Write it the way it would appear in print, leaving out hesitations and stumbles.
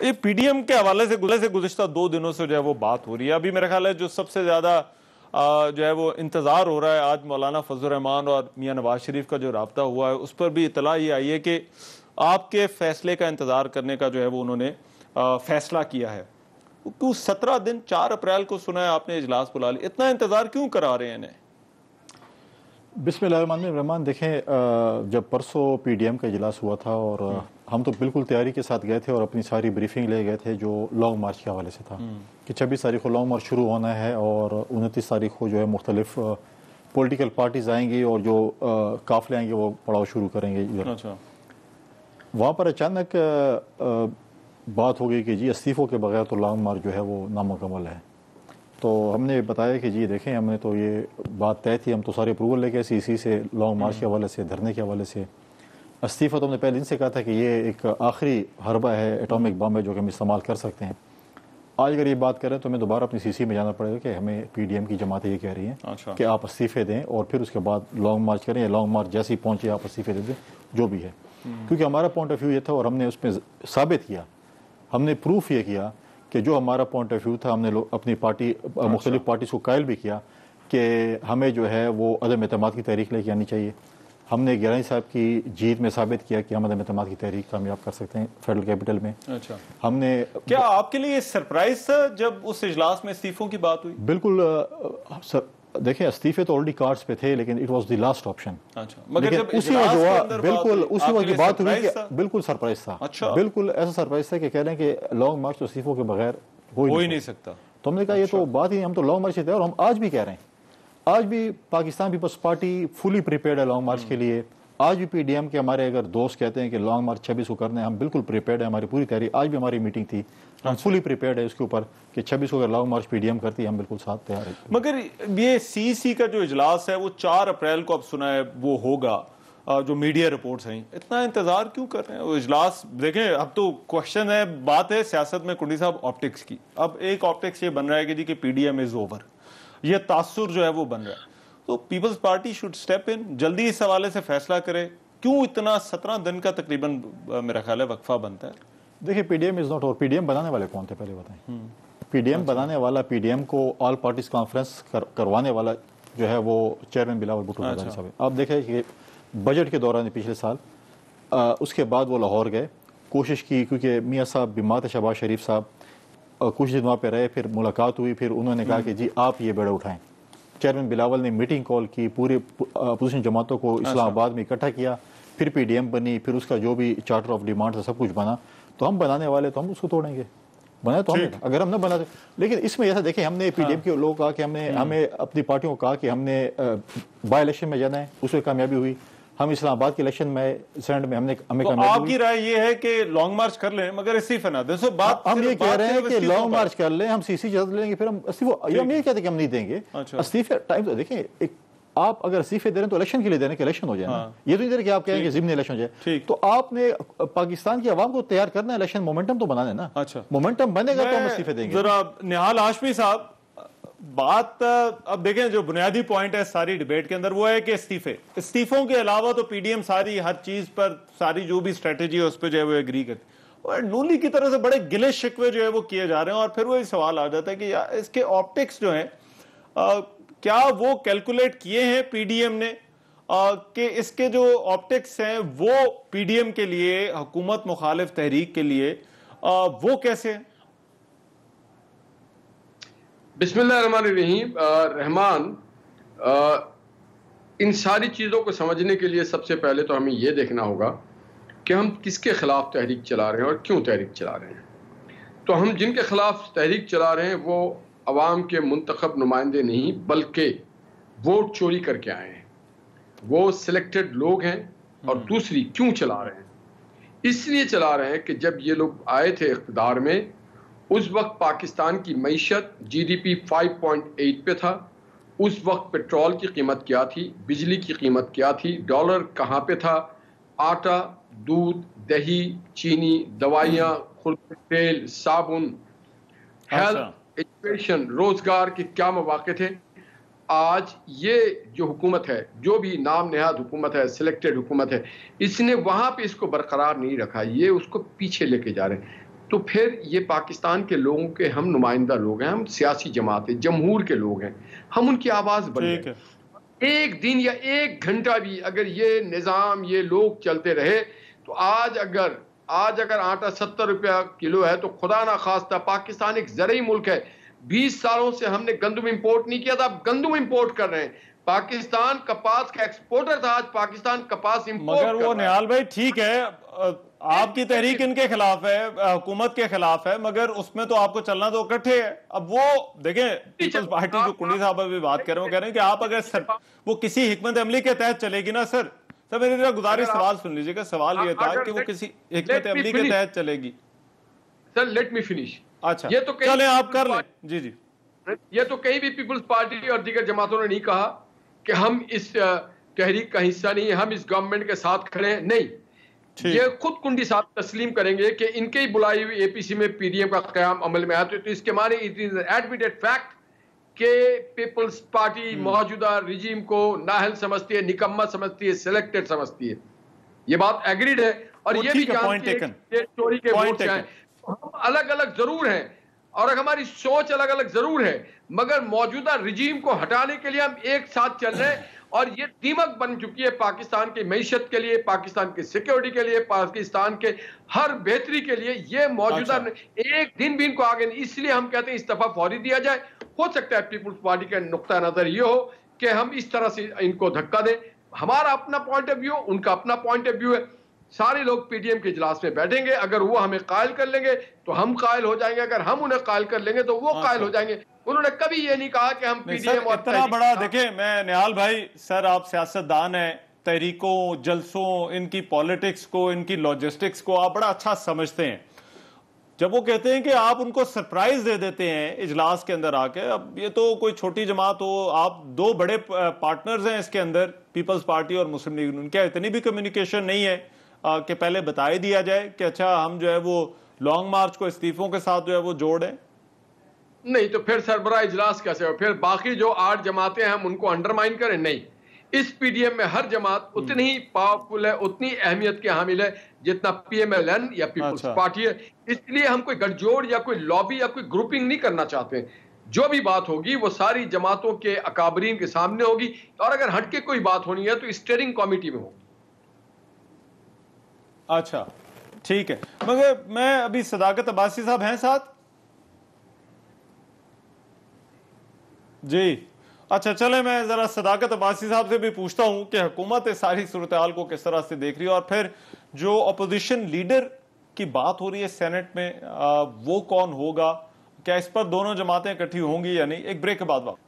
یہ پی D M کے حوالے سے گزشتہ 2 دنوں سے جو ہے وہ بات ہو رہی ہے. ابھی میرا خیال ہے جو سب سے زیادہ جو ہے وہ انتظار ہو رہا ہے آج مولانا فضل الرحمان اور میاں نواز شریف کا جو رابطہ ہوا ہے اس پر بھی اطلاع یہ آئی ہے کہ آپ کے فیصلے کا انتظار کرنے کا جو ہے وہ انہوں نے فیصلہ کیا ہے. 17 دن 4 اپریل کو سنا ہے آپ نے اجلاس بلا لی, اتنا انتظار کیوں کرا رہے ہیں انہیں؟ بسم اللہ الرحمن الرحیم. دیکھیں جب پرسوں پی ڈی ایم کا اجلاس ہوا تھا اور ہم تو بالکل تیاری کے ساتھ گئے تھے اور اپنی ساری بریفنگ لے گئے تھے جو لانگ مارچ کے حوالے سے تھا کہ 26 تاریخ کو لانگ مارچ شروع ہونا ہے اور 29 تاریخ کو جو ہے مختلف پولیٹیکل پارٹیز آئیں گی اور جو قافلے آئیں گے وہ پڑاؤ شروع کریں گے. وہاں پر اچانک بات ہو گئی کہ جی استعفوں کے بغیر تو لانگ مارچ جو ہے وہ نامکمل ہے. تو ہم نے بتایا کہ جی دیکھیں ہم نے تو یہ بات طے تھی, ہم تو سارے اپروول لے کے سی سی سے لانگ مارچ کے حوالے سے دھرنے کے حوالے سے. استعفیٰ تو ہم نے پہلے دن سے کہا تھا کہ یہ ایک آخری حربہ ہے, ایٹامک بم ہے جو کہ ہم استعمال کر سکتے ہیں. آج اگر یہ بات کریں تو ہمیں دوبارہ اپنی سی سی میں جانا پڑے گا کہ ہمیں پی ڈی ایم کی جماعتیں یہ کہہ رہی ہیں کہ آپ استعفے دیں اور پھر اس کے بعد لانگ مارچ کریں, یا لانگ مارچ جیسے ہی پہنچے آپ استعفے دے دیں جو بھی ہے. کیونکہ ہمارا پوائنٹ آف ویو یہ تھا اور ہم نے اس میں ثابت کیا, ہم نے پروف یہ کیا کہ جو ہمارا پوائنٹ آف ویو تھا ہم نے اپنی پارٹی مختلف پارٹیز کو قائل بھی کیا کہ ہمیں جو ہے وہ عدم اعتماد کی تحریک لے کے آنی چاہیے. ہم نے گیلانی صاحب کی جیت میں ثابت کیا کہ ہم عدم اعتماد کی تحریک کامیاب کر سکتے ہیں فیڈرل کیپٹل میں. ہم نے کیا آپ کے لیے یہ سرپرائز تھا جب اس اجلاس میں استعفوں کی بات ہوئی؟ بالکل دیکھیں استعفے تو آلریڈی کارڈز پہ تھے لیکن it was the last option. مگر اسی وقت بالکل اسی وقت بات ہوئی کہ بالکل سرپرائز تھا, بالکل ایسا سرپرائز تھا کہ کہہ رہے ہیں کہ لانگ مارچ تو استعفوں کے بغیر ہو ہی نہیں سکتا. تو ہم نے کہا یہ تو بات ہی, ہم تو لانگ مارچ سے تھے اور ہم آج بھی کہہ رہے ہیں, آج بھی پاکستان پیپلز پارٹی فلی پریپیئرڈ ہے لانگ مارچ کے لیے. آج بھی پی ڈی ایم کے ہمارے اگر دوست کہتے ہیں کہ لانگ مارچ 26 کو کرنا ہے, ہم بالکل پریپیئرڈ ہے, ہماری پوری تیاری. آج بھی ہماری میٹنگ تھی, ہم فلی پریپیئرڈ ہے اس کے اوپر کہ 26 کو اگر long march P D M کرتی ہے ہم بالکل ساتھ تیار ہیں. مگر یہ سی سی کا جو اجلاس ہے وہ 4 اپریل کو اب سنا ہے وہ ہوگا, جو میڈیا رپورٹس ہیں, اتنا انتظار کیوں کر رہے ہیں وہ اجلاس؟ دیکھیں اب تو کوشچن ہے, بات ہے سیاست میں کنڈی صاحب آپٹکس کی. اب ایک آپٹکس یہ بن رہا ہے کہ جی کہ پی ڈی ایم از اوور, یہ تاثر جو ہے وہ بن رہا ہے. تو پیپلز پارٹی شوڈ سٹیپ ان, جلدی اس حوالے سے فیصلہ کرے. کیوں اتنا 17 دن کا تقریباً میرا خیال ہے وقفہ بنتا ہے؟ دیکھیں P D M is not over. P D M بنانے والے کون تھے پہلے بتائیں؟ پی ڈی ایم بنانے والا, پی ڈی ایم کو آل پارٹیز کانفرنس کروانے والا جو ہے وہ چیئرمین بلاول بھٹو زرداری صاحب ہے. آپ دیکھیں کہ بجٹ کے دوران پچھلے سال اس کے بعد وہ لاہور گئے, کوشش کی کیونکہ میاں صاحب بیمار تھے, شہباز شریف صاحب, کچھ دن وہاں پہ رہے, پھر ملاقات ہوئی, پھر انہوں نے کہا کہ جی آپ یہ بیڑا اٹھائیں. چیئرمین بلاول نے میٹنگ کال کی, پورے اپوزیشن جماعتوں کو اسلام آباد میں اکٹھا کیا, پھر پی ڈی ایم بنی, پھر اس کا جو بھی چارٹر آف ڈیمانڈ تھا سب کچھ بنا. تو ہم بنانے والے تو ہم اس کو توڑیں گے, بنا تو ہم اگر ہم نہ بناتے. لیکن اس میں ایسا دیکھیں ہم نے پی ڈی ایم کے لوگوں کہا کہ ہمیں اپنی پارٹیوں کو کہا کہ ہم نے بائی الیکشن میں جانا ہے, اس میں کامیابی ہوئی. ہم اسلام آباد کے الیکشن میں سینٹ میں ہمیں کامیابی. آپ کی رائے یہ ہے کہ لانگ مارچ کر لیں مگر استعفے نہ دیں؟ ہم یہ کہہ رہے ہیں کہ لانگ مارچ کر لیں, ہم سی سی اجازت لیں گے, پھر ہم ہم یہ کہتے ہیں کہ ہم نہیں دیں گے استعفے. ٹائم تو دیکھیں, آپ اگر استعفے دے رہے ہیں تو الیکشن کے لیے دے رہے ہیں کہ الیکشن ہو جائے نا, یہ تو نہیں دے رہے کہ آپ کہیں کہ ضمنی الیکشن ہو جائے. تو آپ نے پاکستان کی عوام کو تیار کرنا ہے, الیکشن مومنٹم تو بنانا ہے نا. مومنٹم بنے گا تو ہم استعفے دیں گے. ذرا نہال ہاشمی صاحب, بات اب دیکھیں جو بنیادی پوائنٹ ہے ساری ڈیبیٹ کے اندر وہ ہے کہ استعفوں کے علاوہ تو پی ڈی ایم ساری ہر چیز پر, ساری جو بھی اسٹریٹجی ہے اس پہ جو ہے وہ ایگری کرتی, اور نون لیگ کی طرف سے بڑے گلے شکوے جو ہے وہ کیے جا رہے ہیں. اور پھر وہی سوال آ جاتا ہے کہ اس کے آپٹکس جو ہیں کیا وہ کیلکولیٹ کیے ہیں پی ڈی ایم نے کہ اس کے جو آپٹکس ہیں وہ پی ڈی ایم کے لیے, حکومت مخالف تحریک کے لیے وہ کیسے ہیں؟ بسم اللہ الرحمن الرحیم. رحمان, ان ساری چیزوں کو سمجھنے کے لیے سب سے پہلے تو ہمیں یہ دیکھنا ہوگا کہ ہم کس کے خلاف تحریک چلا رہے ہیں اور کیوں تحریک چلا رہے ہیں. تو ہم جن کے خلاف تحریک چلا رہے ہیں وہ عوام کے منتخب نمائندے نہیں بلکہ ووٹ چوری کر کے آئے ہیں, وہ سلیکٹڈ لوگ ہیں. اور دوسری کیوں چلا رہے ہیں؟ اس لیے چلا رہے ہیں کہ جب یہ لوگ آئے تھے اقتدار میں اس وقت پاکستان کی معیشت جی ڈی پی 5.8 پہ تھا. اس وقت پیٹرول کی قیمت کیا تھی, بجلی کی قیمت کیا تھی, ڈالر کہاں پہ تھا, آٹا, دودھ, دہی, چینی, دوائیاں, خرد تیل, صابن, ہیلتھ, ایجوکیشن, روزگار کے کیا مواقع تھے. آج یہ جو حکومت ہے, جو بھی نام نہاد حکومت ہے, سلیکٹڈ حکومت ہے, اس نے وہاں پہ اس کو برقرار نہیں رکھا, یہ اس کو پیچھے لے کے جا رہے ہیں. تو پھر یہ پاکستان کے لوگوں کے ہم نمائندہ لوگ ہیں, ہم سیاسی جماعت ہیں, جمہور کے لوگ ہیں, ہم ان کی آواز بن ٹھیک گئے. ہے. ایک دن یا ایک گھنٹہ بھی اگر یہ نظام, یہ لوگ چلتے رہے تو آج اگر آٹا 70 روپیہ کلو ہے تو خدا نہ خواستہ پاکستان ایک زرعی ملک ہے. 20 سالوں سے ہم نے گندم امپورٹ نہیں کیا تھا, اب گندم امپورٹ کر رہے ہیں. پاکستان کپاس کا ایکسپورٹر تھا, آج پاکستان کپاس امپورٹ مگر وہ نہال بھائی ٹھیک ہے, آپ کی تحریک ان کے خلاف ہے, حکومت کے خلاف ہے, مگر اس میں تو آپ کو چلنا تو اکٹھے ہے. اب وہ دیکھیں پیپلز پارٹی جو کنڈی صاحب ابھی بات کر رہے ہیں, وہ کہہ رہے ہیں کہ آپ اگر وہ کسی حکمت عملی کے تحت چلے گی نا سر میری طرح گزارش سوال سن لیجئے گا. سوال یہ تھا کہ وہ کسی حکمت عملی کے تحت چلے گی. Sir let me finish. اچھا چلیں آپ کر لیں. جی جی. یہ تو کہیں بھی پیپلز پارٹی اور دیگر جماعتوں نے نہیں کہا کہ ہم اس تحریک کا حصہ نہیں ہیں, ہم اس گورنمنٹ کے ساتھ کھڑے ہیں. نہیں, یہ خود کنڈی صاحب تسلیم کریں گے کہ ان کے ہی بلائی ہوئی اے پی سی میں پی ڈی ایم کا قیام عمل میں آیا. تو اس کے معنی اٹ از ایڈمیٹڈ فیکٹ کہ پیپلز پارٹی موجودہ رجیم کو نااہل سمجھتی ہے, نکما سمجھتی ہے, سلیکٹڈ سمجھتی ہے. یہ بات ایگریڈ ہے, اور یہ بھی جانتی ہے کہ یہ چوری کے ووٹس ہیں. ہم الگ الگ ضرور ہیں اور ہماری سوچ الگ الگ ضرور ہے, مگر موجودہ رجیم کو ہٹانے کے لیے ہم ایک ساتھ چل رہے ہیں. اور یہ دیمک بن چکی ہے پاکستان کی معیشت کے لیے, پاکستان کی سیکیورٹی کے لیے, پاکستان کے ہر بہتری کے لیے. یہ موجودہ ایک دن بھی ان کو آگے نہیں, اس لیے ہم کہتے ہیں استعفیٰ فوری دیا جائے. ہو سکتا ہے پیپلز پارٹی کا نقطہ نظر یہ ہو کہ ہم اس طرح سے ان کو دھکا دیں. ہمارا اپنا پوائنٹ آف ویو, ان کا اپنا پوائنٹ آف ویو ہے. سارے لوگ پی ڈی ایم کے اجلاس میں بیٹھیں گے, اگر وہ ہمیں قائل کر لیں گے تو ہم قائل ہو جائیں گے, اگر ہم انہیں قائل کر لیں گے تو وہ قائل ہو جائیں گے. انہوں نے کبھی یہ نہیں کہا کہ ہم پی ڈی ایم اور اتنا بڑا دیکھیں. میں نہال بھائی سر آپ سیاست دان ہیں, تحریکوں, جلسوں, ان کی پالیٹکس کو, ان کی لاجسٹکس کو آپ بڑا اچھا سمجھتے ہیں. جب وہ کہتے ہیں کہ آپ ان کو سرپرائز دے دیتے ہیں اجلاس کے اندر آ کے, اب یہ تو کوئی چھوٹی جماعت ہو, آپ دو بڑے پارٹنرز ہیں اس کے اندر, پیپلز پارٹی اور مسلم لیگ, ان کے اتنی بھی کمیونیکیشن نہیں ہے کہ پہلے بتا ہی دیا جائے کہ اچھا ہم جو ہے وہ لانگ مارچ کو استعفوں کے ساتھ جو ہے وہ جوڑیں؟ نہیں تو پھر سربراہ اجلاس کیسے ہو؟ پھر باقی جو 8 جماعتیں ہیں ہم ان کو انڈرمائن کریں؟ نہیں, اس پی ڈی ایم میں ہر جماعت اتنی ہی پاورفل ہے, اتنی اہمیت کے حامل ہے جتنا پی ایم ایل این یا پیپلز پارٹی ہے. اس لیے ہم کوئی گٹھ جوڑ یا کوئی لابی یا کوئی گروپنگ نہیں کرنا چاہتے. جو بھی بات ہوگی وہ ساری جماعتوں کے اکابرین کے سامنے ہوگی, اور اگر ہٹ کے کوئی بات ہونی ہے تو اسٹیئرنگ کمیٹی میں ہوگی. اچھا ٹھیک ہے. مگر میں ابھی صداقت عباسی صاحب ہیں ساتھ؟ جی اچھا چلیں میں ذرا صداقت عباسی صاحب سے بھی پوچھتا ہوں کہ حکومت اس ساری صورتحال کو کس طرح سے دیکھ رہی ہے, اور پھر جو اپوزیشن لیڈر کی بات ہو رہی ہے سینٹ میں وہ کون ہوگا, کیا اس پر دونوں جماعتیں اکٹھی ہوں گی یا نہیں؟ ایک بریک کے بعد واپس.